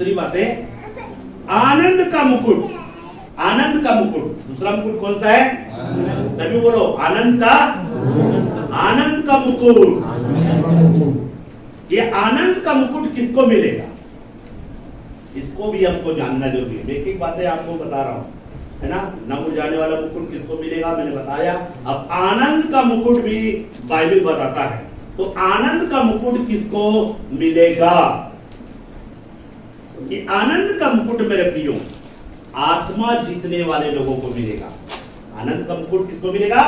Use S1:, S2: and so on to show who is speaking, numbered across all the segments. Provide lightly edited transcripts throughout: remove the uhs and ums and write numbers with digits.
S1: दूसरी बात है आनंद का मुकुट। आनंद का मुकुट, दूसरा मुकुट कौन सा है? सभी बोलो, आनंद का मुकुट। ये आनंद का मुकुट किसको मिलेगा, इसको भी हमको जानना जरूरी है। एक एक बातें आपको बता रहा हूं, है ना। न जाने वाला मुकुट किसको मिलेगा मैंने बताया। अब आनंद का मुकुट भी बाइबल बताता है। तो आनंद का मुकुट किसको मिलेगा? ये आनंद का मुकुट मेरे प्रियो आत्मा जीतने वाले लोगों को मिलेगा। आनंद का मुकुट किसको मिलेगा?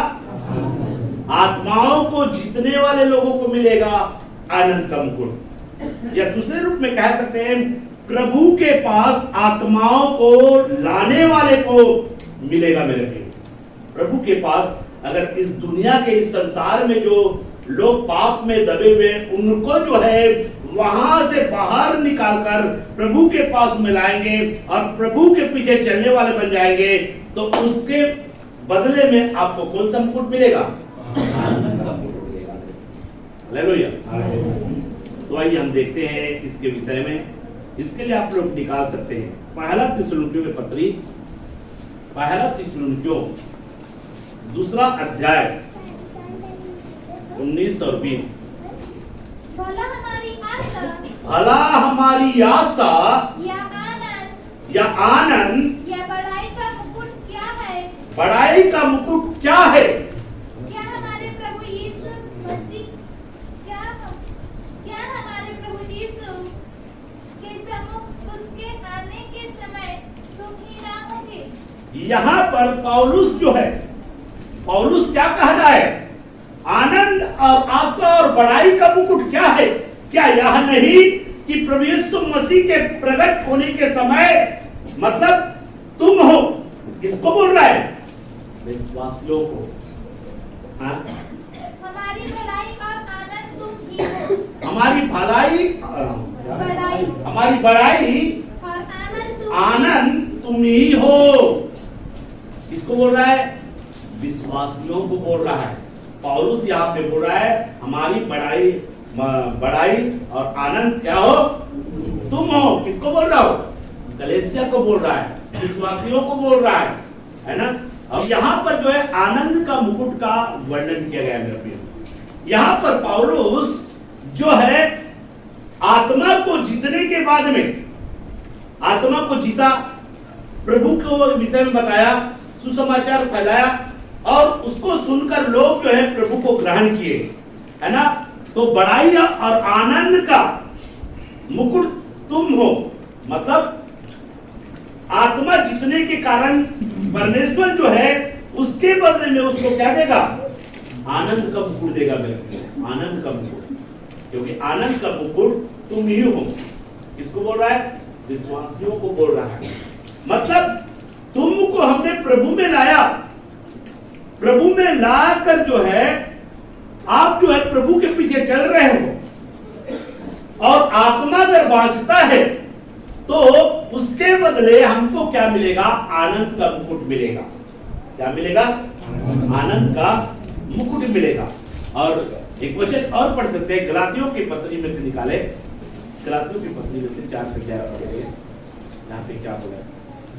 S1: आत्माओं को जीतने वाले लोगों को मिलेगा आनंद का मुकुट। या दूसरे रूप में कह सकते हैं प्रभु के पास आत्माओं को लाने वाले को मिलेगा मेरे प्रिय। प्रभु के पास अगर इस दुनिया के इस संसार में जो लोग पाप में दबे हुए उनको जो है वहां से बाहर निकालकर प्रभु के पास मिलाएंगे और प्रभु के पीछे चलने वाले बन जाएंगे, तो उसके बदले में आपको कौन सा मुकुट मिलेगा? आनंद का मुकुट मिलेगा। हालेलुया। तो आइए हम देखते हैं इसके विषय में। इसके लिए आप लोग निकाल सकते हैं पहला थिस्सलुनीकियों के पत्री, पहला थिस्सलुनीकियों दूसरा अध्याय 19 और 20।
S2: भला हमारी
S1: आशा या आनंद
S2: या बड़ाई का मुकुट क्या है?
S1: बड़ाई का मुकुट क्या है?
S2: क्या हमारे प्रभु यीशु मसीह क्या हमारे प्रभु यीशु के सम्मुख उसके आने के समय तुम ही ना होगे?
S1: यहाँ पर पौलुस जो है, पौलुस क्या कह रहा है? आनंद और आशा और बड़ाई का मुकुट क्या है? क्या यह नहीं कि प्रभु यीशु मसीह के प्रकट होने के समय मतलब तुम हो? किसको बोल रहा है? विश्वासियों को। हाँ?
S2: हमारी बड़ाई और आनंद तुम ही हो।
S1: हमारी भलाई हमारी बड़ाई
S2: और
S1: आनंद तुम ही हो। किसको बोल रहा है? विश्वासियों को बोल रहा है। पौलुस यहाँ पे बोल रहा है हमारी बड़ाई और आनंद क्या हो? तुम हो। किसको बोल रहा हो? कलीसिया को बोल रहा है, विश्वासियों को बोल रहा है ना। अब यहाँ पर जो है आनंद का मुकुट का वर्णन किया गया मेरे प्रिय। यहाँ पर पौलुस जो है आत्मा को जीतने के बाद में, आत्मा को जीता, प्रभु को विषय में बताया, सुसमाचार फैलाया और उसको सुनकर लोग जो है प्रभु को ग्रहण किए, है ना। तो बड़ाई और आनंद का मुकुट तुम हो, मतलब आत्मा जीतने के कारण परमेश्वर जो है उसके बदले में उसको क्या देगा? आनंद का मुकुट देगा मेरे को, आनंद का मुकुट। क्योंकि आनंद का मुकुट तुम ही हो। किसको बोल रहा है? विश्वासियों को बोल रहा है। मतलब तुमको हमने प्रभु में लाया, प्रभु में लाकर जो है आप जो है प्रभु के पीछे चल रहे हो और आत्मा अगर बांचता है तो उसके बदले हमको क्या मिलेगा? आनंद का मुकुट मिलेगा। क्या मिलेगा? आनंद का मुकुट मिलेगा। और एक वचन और पढ़ सकते हैं, गलातियों की पत्री में से निकाले, गलातियों की पत्री में से 4 से 11 पढ़ेंगे। यहाँ पे क्या बोला है?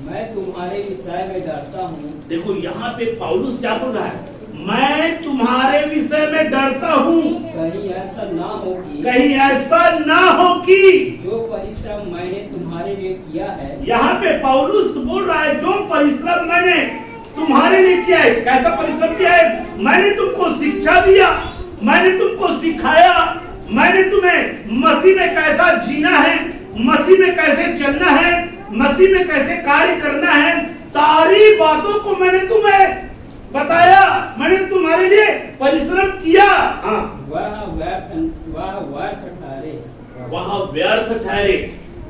S3: मैं तुम्हारे विषय में डरता हूँ।
S1: देखो यहाँ पे पौलुस क्या बोल रहा है? मैं तुम्हारे विषय में डरता हूँ।
S3: कहीं ऐसा ना हो कि जो परिश्रम मैंने तुम्हारे लिए किया है।
S1: यहाँ पे पौलुस बोल रहा है जो परिश्रम मैंने तुम्हारे लिए किया है। कैसा परिश्रम किया है? मैंने तुमको शिक्षा दिया, मैंने तुमको सिखाया, मैंने तुम्हें मसीह में कैसा जीना है, मसीह में कैसे चलना है, मसीह में कैसे कार्य करना है, सारी बातों को मैंने तुम्हें बताया, मैंने तुम्हारे लिए परिश्रम किया। हाँ,
S3: वह व्यर्थ ठहरे,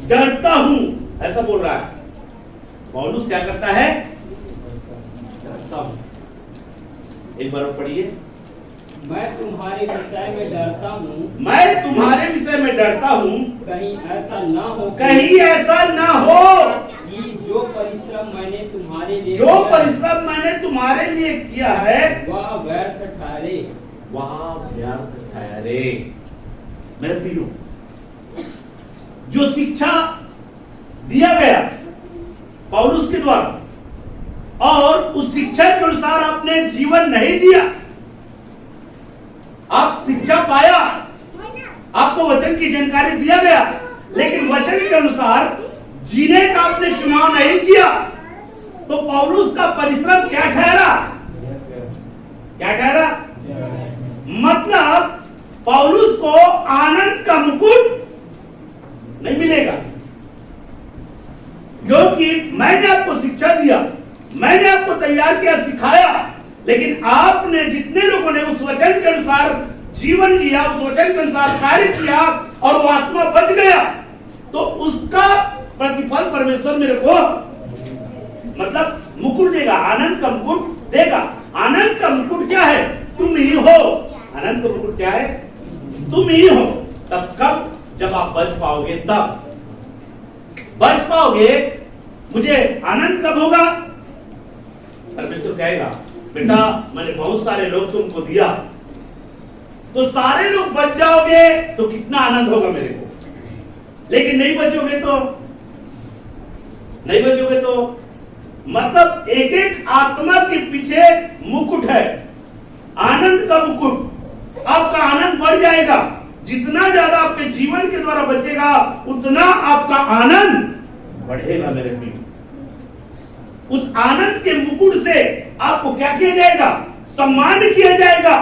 S1: डरता हूं, ऐसा बोल रहा है पौलुस। क्या करता है? डरता हूं। एक बार और पढ़िए।
S3: मैं तुम्हारे विषय में डरता हूँ।
S1: मैं तुम्हारे विषय में डरता हूँ।
S3: कहीं ऐसा ना हो,
S1: कहीं ऐसा ना हो
S3: कि जो परिश्रम मैंने तुम्हारे लिए
S1: किया है
S3: वह व्यर्थ ठहरे।
S1: मेरे प्रियो, जो शिक्षा दिया गया पौलुस के द्वारा और उस शिक्षा के अनुसार आपने जीवन नहीं जिया, आप शिक्षा पाया, आपको वचन की जानकारी दिया गया, लेकिन वचन के अनुसार जीने का आपने चुनाव नहीं किया, तो पौलुस का परिश्रम क्या ठहरा? क्या ठहरा? मतलब पौलुस को आनंद का मुकुट नहीं मिलेगा, क्योंकि मैंने आपको शिक्षा दिया, मैंने आपको तैयार किया, सिखाया, लेकिन आपने जितने लोगों ने उस वचन के अनुसार जीवन जिया, उस वचन के अनुसार कार्य किया और वो आत्मा बच गया, तो उसका प्रतिफल परमेश्वर मेरे को मतलब मुकुट देगा, आनंद का मुकुट देगा। आनंद का मुकुट क्या है? तुम ही हो। आनंद का मुकुट क्या है? तुम ही हो। तब कब? जब आप बच पाओगे, तब बच पाओगे। मुझे आनंद कब होगा? परमेश्वर कहेगा बेटा मैंने बहुत सारे लोग तुमको दिया, तो सारे लोग बच जाओगे तो कितना आनंद होगा मेरे को, लेकिन नहीं बचोगे तो, नहीं बचोगे तो मतलब एक एक आत्मा के पीछे मुकुट है, आनंद का मुकुट। आपका आनंद बढ़ जाएगा, जितना ज्यादा आपके जीवन के द्वारा बचेगा उतना आपका आनंद बढ़ेगा मेरे प्रिय। उस आनंद के मुकुट से आपको क्या किया जाएगा? सम्मान किया जाएगा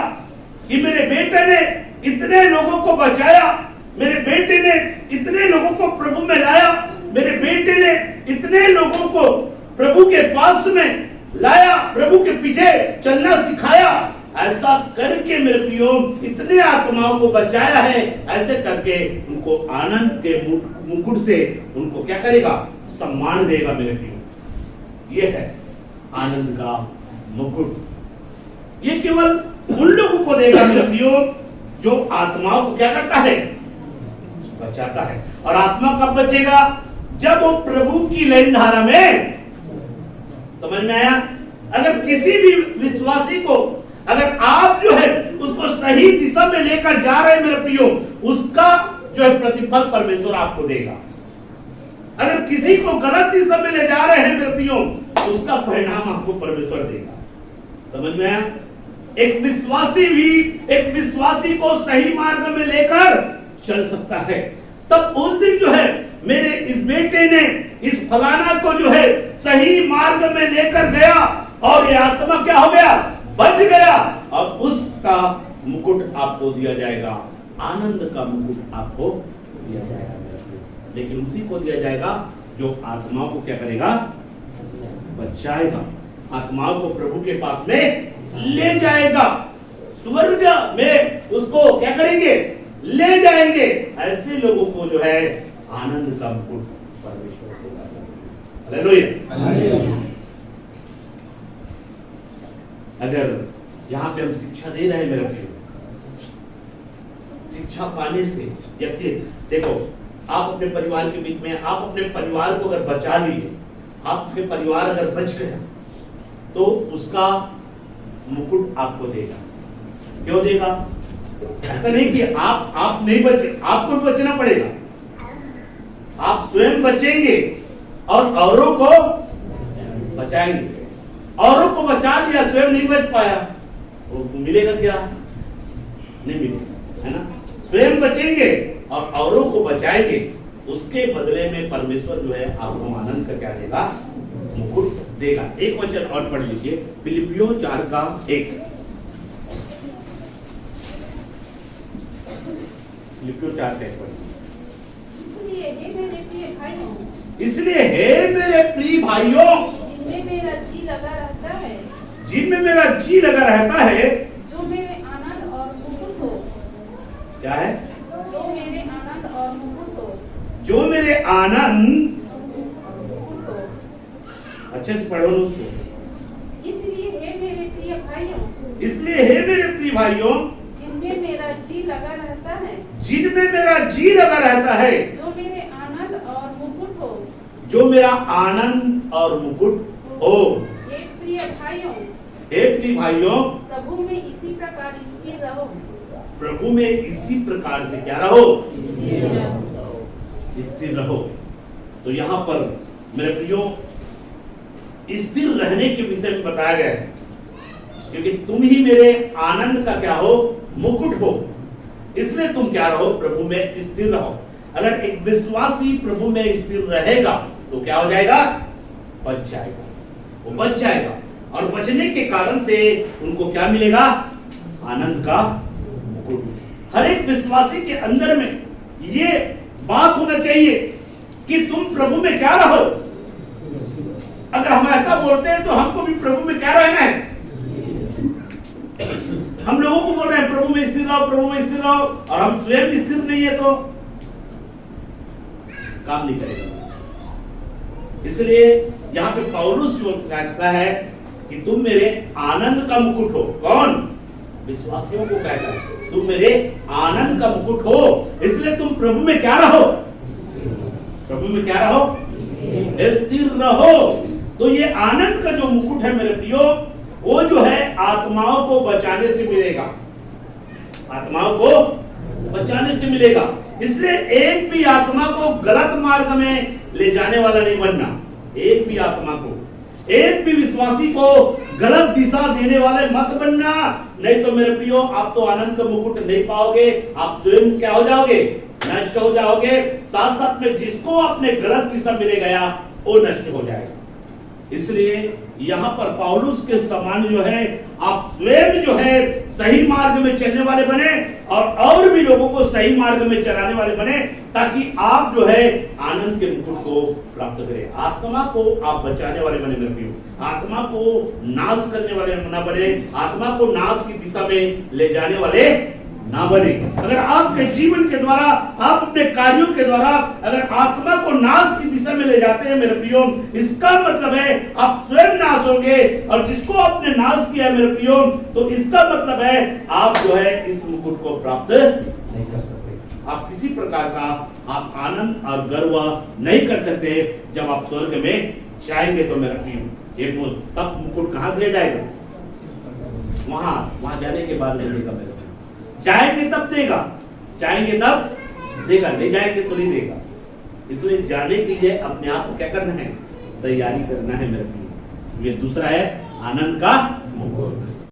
S1: कि मेरे बेटे ने इतने लोगों को बचाया, मेरे बेटे ने इतने लोगों को प्रभु में लाया, मेरे बेटे ने इतने लोगों को प्रभु के पास में लाया, प्रभु के पीछे चलना सिखाया। ऐसा करके मेरे प्रियो इतने आत्माओं को बचाया है, ऐसे करके उनको आनंद के मुकुट से उनको क्या करेगा? सम्मान देगा मेरे प्रियो। ये है आनंद का मुकुट। ये केवल उन लोगों को देगा मेरे प्रियो जो आत्माओं को क्या करता है? बचाता है। और आत्मा कब बचेगा? जब वो प्रभु की लेन धारा में, समझ में आया? अगर किसी भी विश्वासी को, अगर आप जो है उसको सही दिशा में लेकर जा रहे हैं मेरे प्रियो, उसका जो है प्रतिफल परमेश्वर आपको देगा। अगर किसी को गलत दिशा में ले जा रहे हैं मेरे प्रियो, उसका परिणाम आपको परमेश्वर देगा। समझ में आया? एक विश्वासी भी एक विश्वासी को सही मार्ग में लेकर चल सकता है। तब उस दिन जो है मेरे इस बेटे ने इस फलाना को जो है सही मार्ग में लेकर गया और ये आत्मा क्या हो गया? बच गया, और उसका मुकुट आपको दिया जाएगा, आनंद का मुकुट आपको दिया जाएगा। लेकिन उसी को दिया जाएगा जो आत्माओं को क्या करेगा? बचाएगा, आत्माओं को प्रभु के पास में ले जाएगा, स्वर्ग में उसको क्या करेंगे? ले जाएंगे। ऐसे लोगों को जो है आनंद का मुकुट परमेश्वर देगा। हालेलुया। अगर यहाँ पे हम शिक्षा दे रहे हैं मेरे प्रिय, शिक्षा पाने से यकीन, देखो आप अपने परिवार के बीच में, आप अपने परिवार को अगर बचा लिए, आप अपने परिवार अगर बच गया, तो उसका मुकुट आपको देगा। क्यों देगा? ऐसा नहीं कि आप नहीं बचे, आपको भी बचना पड़ेगा। आप स्वयं बचेंगे और औरों को बचाएंगे। औरों को बचा लिया, स्वयं नहीं बच पाया, तो मिलेगा क्या? नहीं मिलेगा, है ना? स्वयं बचेंगे और औरों को बचाएंगे, उसके बदले में परमेश्वर जो है आपको आनंद का क्या देगा? मुकुट देगा। एक वचन और पढ़ लीजिए, फिलिपियों 4:1। फिलिपियों 4:1 पढ़िए।
S2: इसलिए हे मेरे प्रिय भाइयों,
S1: इसलिए हे मेरे प्रिय भाइयों,
S2: जिनमें मेरा जी लगा रहता है,
S1: जिनमें मेरा जी लगा रहता है,
S2: जो मेरे आनंद और मुकुट हो।
S1: क्या है?
S2: जो मेरे आनंद और मुकुट हो।
S1: जो मेरे आनंद,
S2: मुकुट हो।
S1: अच्छे से पढ़ो उसको।
S2: इसलिए हे मेरे प्रिय भाइयों,
S1: इसलिए हे मेरे प्रिय भाइयों,
S2: जिनमें मेरा जी लगा रहता है,
S1: जिनमें मेरा जी लगा रहता है,
S2: जो मेरे आनंद और मुकुट हो।
S1: जो मेरा आनंद और मुकुट हो।
S2: हे प्रिय भाइयों,
S1: हे प्रिय भाइयों,
S2: प्रभु में इसी प्रकार स्थिर रहो।
S1: प्रभु में इसी प्रकार से क्या रहो?
S2: स्थिर रहो।
S1: स्थिर रहो। तो यहां पर मेरे प्रियो स्थिर रहने के विषय में बताया गया है, क्योंकि तुम ही मेरे आनंद का क्या हो, मुकुट हो, इसलिए तुम क्या रहो, प्रभु में स्थिर रहो। अगर एक विश्वासी प्रभु में स्थिर रहेगा तो क्या हो जाएगा, बच जाएगा, वो बच जाएगा। और बचने के कारण से उनको क्या मिलेगा, आनंद का मुकुट। हर एक विश्वासी के अंदर में ये बात होना चाहिए कि तुम प्रभु में क्या रहो। अगर हम ऐसा बोलते हैं तो हमको भी प्रभु में क्या रहना है, हम लोगों को बोल रहे हैं प्रभु में स्थिर रहो, प्रभु में स्थिर रहो, और हम स्वयं स्थिर नहीं है तो काम नहीं करेगा। इसलिए यहां पे पौलुस जो कहता है कि तुम मेरे आनंद का मुकुट हो। कौन, विश्वासियों को कहता है तुम मेरे आनंद का मुकुट हो, इसलिए तुम प्रभु में क्या रहो, प्रभु में क्या रहो, स्थिर रहो। तो ये आनंद का जो मुकुट है मेरे प्रियो, वो जो है आत्माओं को बचाने से मिलेगा, आत्माओं को बचाने से मिलेगा। इसलिए एक भी आत्मा को गलत मार्ग में ले जाने वाला नहीं बनना। एक भी आत्मा को, एक भी विश्वासी को गलत दिशा देने वाले मत बनना, नहीं तो मेरे प्रियो आप तो आनंद का मुकुट नहीं पाओगे, आप स्वयं क्या हो जाओगे, नष्ट हो जाओगे। साथ साथ में जिसको अपने गलत दिशा मिले गया वो नष्ट हो जाएगा। इसलिए यहां पर पौलुस के समान जो है आप स्वयं जो है सही मार्ग में चलने वाले बने और भी लोगों को सही मार्ग में चलाने वाले बने, ताकि आप जो है आनंद के मुकुट को प्राप्त करें। आत्मा को आप बचाने वाले बने मेरे प्रियो, आत्मा को नाश करने वाले ना बने, आत्मा को नाश की दिशा में ले जाने वाले ना बने। अगर आपके जीवन के द्वारा, आप अपने कार्यों के द्वारा अगर आत्मा को नाश की दिशा में ले जाते हैं मेरे प्रियो, इसका मतलब है आप स्वयं नाश होंगे, और जिसको आपने नाश किया मेरे प्रियो, तो इसका मतलब है आप जो है इस मुकुट को प्राप्त नहीं कर सकते। आप किसी प्रकार का आप आनंद और गर्व नहीं कर सकते जब आप स्वर्ग में जाएंगे। तो मेरे प्रियो ये तब मुकुट कहां से जाएगा, वहां जाने के बाद मिलेगा मेरे। जाएंगे तब देगा, जाएंगे तब देगा, नहीं जाएंगे तो नहीं देगा। इसलिए जाने के लिए अपने आप को क्या करना है, तैयारी करना है मेरे प्रिय। ये दूसरा है आनंद का